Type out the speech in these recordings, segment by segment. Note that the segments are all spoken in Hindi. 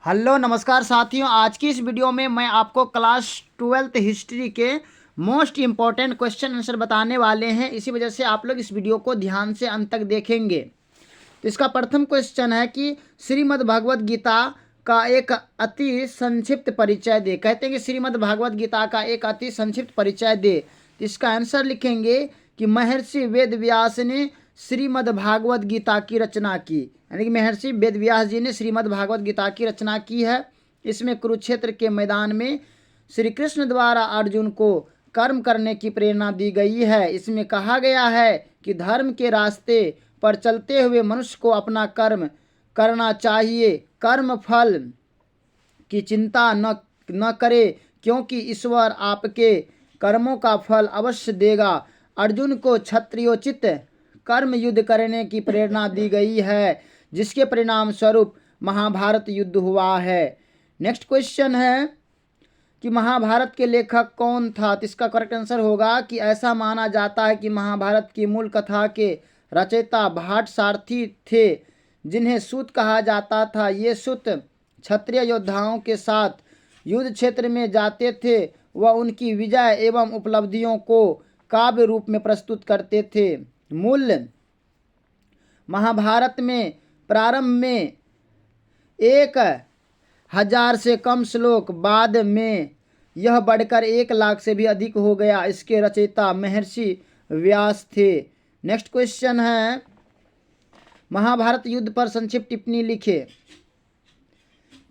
हेलो नमस्कार साथियों, आज की इस वीडियो में मैं आपको क्लास 12th हिस्ट्री के मोस्ट इम्पॉर्टेंट क्वेश्चन आंसर बताने वाले हैं। इसी वजह से आप लोग इस वीडियो को ध्यान से अंत तक देखेंगे। तो इसका प्रथम क्वेश्चन है कि श्रीमद् भगवद गीता का एक अति संक्षिप्त परिचय दे। कहते हैं कि श्रीमद् भगवद गीता का एक अति संक्षिप्त परिचय दे। तो इसका आंसर लिखेंगे कि महर्षि वेद व्यास ने श्रीमद् भागवत गीता की रचना की, यानी कि महर्षि वेद व्यास जी ने श्रीमद् भागवत गीता की रचना की है। इसमें कुरुक्षेत्र के मैदान में श्री कृष्ण द्वारा अर्जुन को कर्म करने की प्रेरणा दी गई है। इसमें कहा गया है कि धर्म के रास्ते पर चलते हुए मनुष्य को अपना कर्म करना चाहिए, कर्म फल की चिंता न करे, क्योंकि ईश्वर आपके कर्मों का फल अवश्य देगा। अर्जुन को क्षत्रियोचित कर्म युद्ध करने की प्रेरणा दी गई है, जिसके परिणाम स्वरूप महाभारत युद्ध हुआ है। नेक्स्ट क्वेश्चन है कि महाभारत के लेखक कौन था। तो इसका करेक्ट आंसर होगा कि ऐसा माना जाता है कि महाभारत की मूल कथा के रचयिता भाट सारथी थे, जिन्हें सूत कहा जाता था। ये सूत क्षत्रिय योद्धाओं के साथ युद्ध क्षेत्र में जाते थे। वह उनकी विजय एवं उपलब्धियों को काव्य रूप में प्रस्तुत करते थे। मूल महाभारत में प्रारंभ में 1000 से कम श्लोक, बाद में यह बढ़कर 1,00,000 से भी अधिक हो गया। इसके रचयिता महर्षि व्यास थे। नेक्स्ट क्वेश्चन है, महाभारत युद्ध पर संक्षिप्त टिप्पणी लिखे।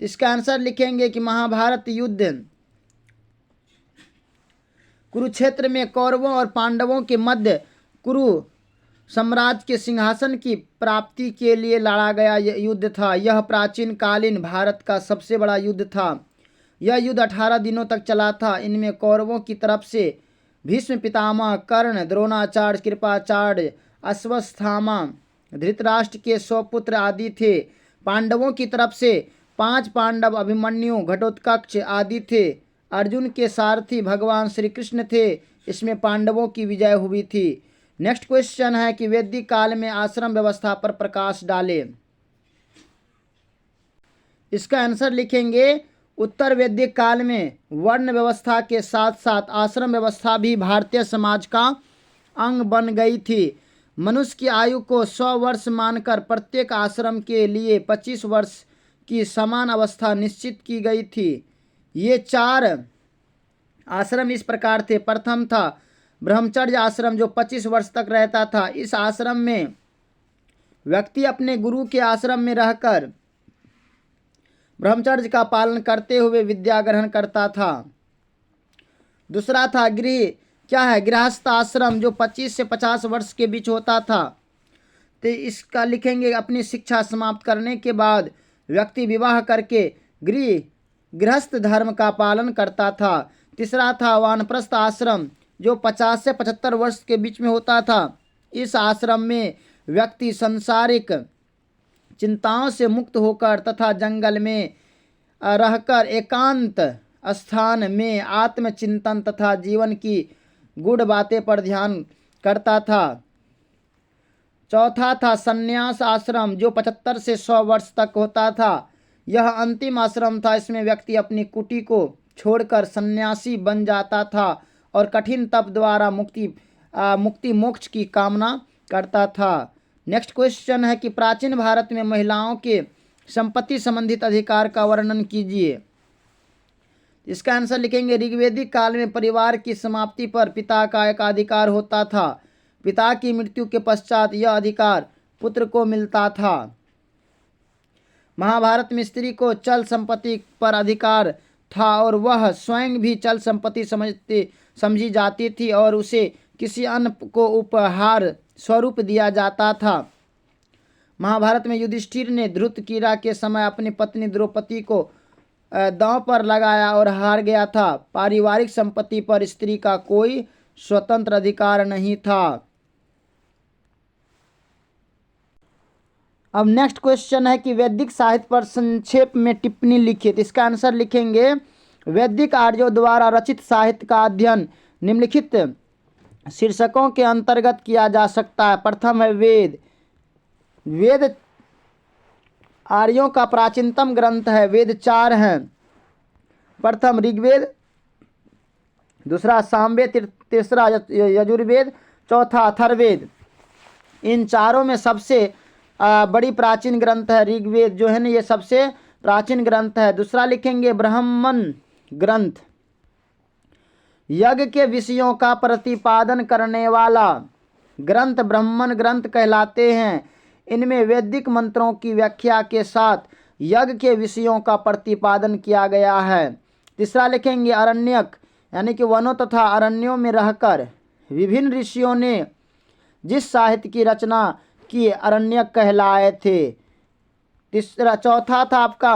इसका आंसर लिखेंगे कि महाभारत युद्ध कुरुक्षेत्र में कौरवों और पांडवों के मध्य कुरु साम्राज्य के सिंहासन की प्राप्ति के लिए लड़ा गया युद्ध था। यह प्राचीन कालीन भारत का सबसे बड़ा युद्ध था। यह युद्ध 18 दिनों तक चला था। इनमें कौरवों की तरफ से भीष्म पितामह, कर्ण, द्रोणाचार्य, कृपाचार्य, अश्वत्थामा, धृतराष्ट्र के 100 पुत्र आदि थे। पांडवों की तरफ से 5 पांडव, अभिमन्यु, घटोत्कच आदि थे। अर्जुन के सारथी भगवान श्री कृष्ण थे। इसमें पांडवों की विजय हुई थी। नेक्स्ट क्वेश्चन है कि वैदिक काल में आश्रम व्यवस्था पर प्रकाश डाले। इसका आंसर लिखेंगे, उत्तर वैदिक काल में वर्ण व्यवस्था के साथ साथ आश्रम व्यवस्था भी भारतीय समाज का अंग बन गई थी। मनुष्य की आयु को 100 वर्ष मानकर प्रत्येक आश्रम के लिए 25 वर्ष की समान अवस्था निश्चित की गई थी। ये 4 आश्रम इस प्रकार थे। प्रथम था ब्रह्मचर्य आश्रम, जो 25 वर्ष तक रहता था। इस आश्रम में व्यक्ति अपने गुरु के आश्रम में रहकर ब्रह्मचर्य का पालन करते हुए विद्या ग्रहण करता था। दूसरा था गृहस्थ आश्रम, जो 25 से 50 वर्ष के बीच होता था। तो इसका लिखेंगे, अपनी शिक्षा समाप्त करने के बाद व्यक्ति विवाह करके गृहस्थ धर्म का पालन करता था। तीसरा था वानप्रस्थ आश्रम, जो 50 से 75 वर्ष के बीच में होता था। इस आश्रम में व्यक्ति सांसारिक चिंताओं से मुक्त होकर तथा जंगल में रहकर एकांत स्थान में आत्मचिंतन तथा जीवन की गूढ़ बातें पर ध्यान करता था। चौथा था संन्यास आश्रम, जो 75 से 100 वर्ष तक होता था। यह अंतिम आश्रम था। इसमें व्यक्ति अपनी कुटी को छोड़कर सन्यासी बन जाता था और कठिन तप द्वारा मुक्ति मोक्ष की कामना करता था। नेक्स्ट क्वेश्चन है कि प्राचीन भारत में महिलाओं के संपत्ति संबंधित अधिकार का वर्णन कीजिए। इसका आंसर लिखेंगे, ऋग्वैदिक काल में परिवार की समाप्ति पर पिता का एक अधिकार होता था। पिता की मृत्यु के पश्चात यह अधिकार पुत्र को मिलता था। महाभारत में स्त्री को चल संपत्ति पर अधिकार था और वह स्वयं भी चल संपत्ति समझी जाती थी और उसे किसी अन्य को उपहार स्वरूप दिया जाता था। महाभारत में युधिष्ठिर ने धृतकीरा के समय अपनी पत्नी द्रौपदी को दांव पर लगाया और हार गया था। पारिवारिक संपत्ति पर स्त्री का कोई स्वतंत्र अधिकार नहीं था। अब नेक्स्ट क्वेश्चन है कि वैदिक साहित्य पर संक्षेप में टिप्पणी लिखिए। तो इसका आंसर लिखेंगे, वैदिक आर्यों द्वारा रचित साहित्य का अध्ययन निम्नलिखित शीर्षकों के अंतर्गत किया जा सकता है। प्रथम है वेद। वेद आर्यों का प्राचीनतम ग्रंथ है। वेद 4 हैं। प्रथम ऋग्वेद, दूसरा सामवेद, तीसरा यजुर्वेद, चौथा अथर्ववेद। इन चारों में सबसे बड़ी प्राचीन ग्रंथ है ऋग्वेद जो है ना, ये सबसे प्राचीन ग्रंथ है। दूसरा लिखेंगे ब्राह्मण ग्रंथ, यज्ञ के विषयों का प्रतिपादन करने वाला ग्रंथ ब्राह्मण ग्रंथ कहलाते हैं। इनमें वैदिक मंत्रों की व्याख्या के साथ यज्ञ के विषयों का प्रतिपादन किया गया है। तीसरा लिखेंगे अरण्यक, यानी कि वनों तथा अरण्यों में रहकर विभिन्न ऋषियों ने जिस साहित्य की रचना की अरण्यक कहलाए थे। तीसरा, चौथा था आपका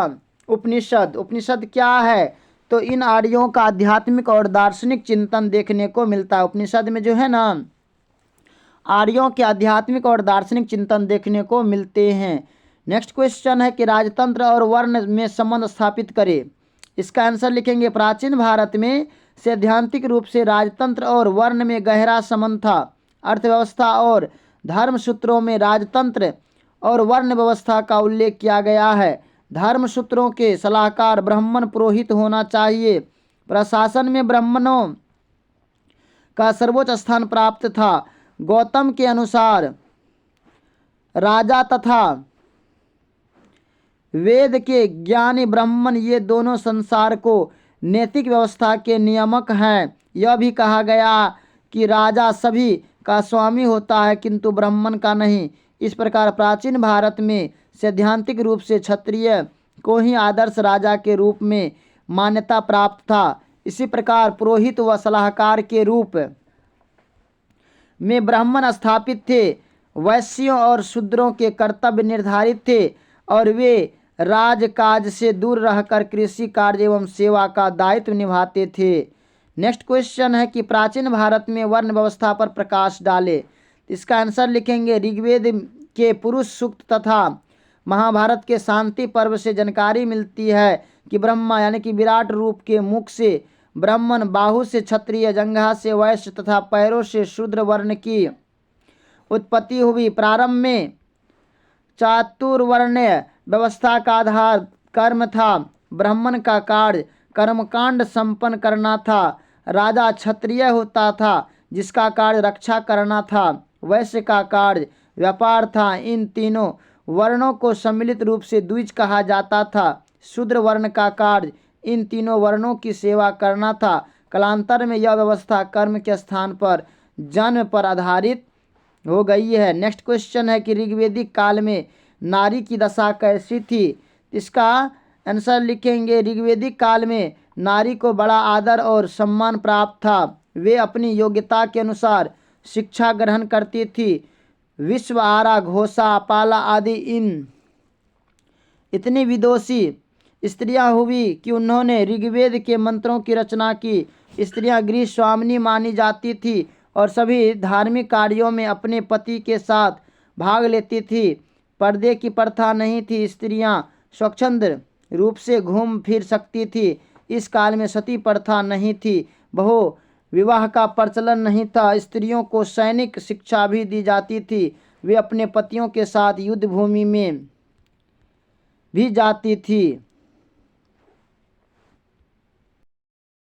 उपनिषद। उपनिषद क्या है? तो इन आर्यों का आध्यात्मिक और दार्शनिक चिंतन देखने को मिलता है। उपनिषद में जो है ना, आर्यों के आध्यात्मिक और दार्शनिक चिंतन देखने को मिलते हैं। नेक्स्ट क्वेश्चन है कि राजतंत्र और वर्ण में संबंध स्थापित करें। इसका आंसर लिखेंगे प्राचीन भारत में सैद्धांतिक रूप से राजतंत्र और वर्ण में गहरा संबंध था। अर्थव्यवस्था और धर्म सूत्रों में राजतंत्र और वर्ण व्यवस्था का उल्लेख किया गया है। धर्म सूत्रों के सलाहकार ब्राह्मण पुरोहित होना चाहिए। प्रशासन में ब्राह्मणों का सर्वोच्च स्थान प्राप्त था। गौतम के अनुसार राजा तथा वेद के ज्ञानी ब्राह्मण ये दोनों संसार को नैतिक व्यवस्था के नियामक हैं। यह भी कहा गया कि राजा सभी का स्वामी होता है किंतु ब्राह्मण का नहीं। इस प्रकार प्राचीन भारत में सैद्धांतिक रूप से क्षत्रिय को ही आदर्श राजा के रूप में मान्यता प्राप्त था। इसी प्रकार पुरोहित व सलाहकार के रूप में ब्राह्मण स्थापित थे। वैश्यों और शूद्रों के कर्तव्य निर्धारित थे और वे राजकाज से दूर रहकर कृषि कार्य एवं सेवा का दायित्व निभाते थे। नेक्स्ट क्वेश्चन है कि प्राचीन भारत में वर्ण व्यवस्था पर प्रकाश डाले। इसका आंसर लिखेंगे ऋग्वेद के पुरुष सूक्त तथा महाभारत के शांति पर्व से जानकारी मिलती है कि ब्रह्मा यानी कि विराट रूप के मुख से ब्राह्मण, बाहु से क्षत्रिय, जंघा से वैश्य तथा पैरों से शूद्र वर्ण की उत्पत्ति हुई। प्रारंभ में चातुर्वर्ण्य व्यवस्था का आधार कर्म था। ब्राह्मण का कार्य कर्मकांड संपन्न करना था। राजा क्षत्रिय होता था जिसका कार्य रक्षा करना था। वैश्य का कार्य व्यापार था। इन तीनों वर्णों को सम्मिलित रूप से द्विज कहा जाता था। शूद्र वर्ण का कार्य इन तीनों वर्णों की सेवा करना था। कालांतर में यह व्यवस्था कर्म के स्थान पर जन्म पर आधारित हो गई है। नेक्स्ट क्वेश्चन है कि ऋग्वेदिक काल में नारी की दशा कैसी थी। इसका आंसर लिखेंगे ऋग्वेदिक काल में नारी को बड़ा आदर और सम्मान प्राप्त था। वे अपनी योग्यता के अनुसार शिक्षा ग्रहण करती थी। विश्व, आरा, घोषा, पाला आदि इतनी विदुषी स्त्रियां हुई कि उन्होंने ऋग्वेद के मंत्रों की रचना की। स्त्रियां गृह स्वामिनी मानी जाती थी और सभी धार्मिक कार्यों में अपने पति के साथ भाग लेती थी। पर्दे की प्रथा नहीं थी। स्त्रियां स्वच्छंद रूप से घूम फिर सकती थी। इस काल में सती प्रथा नहीं थी। बहु विवाह का प्रचलन नहीं था। स्त्रियों को सैनिक शिक्षा भी दी जाती थी। वे अपने पतियों के साथ युद्ध भूमि में भी जाती थी।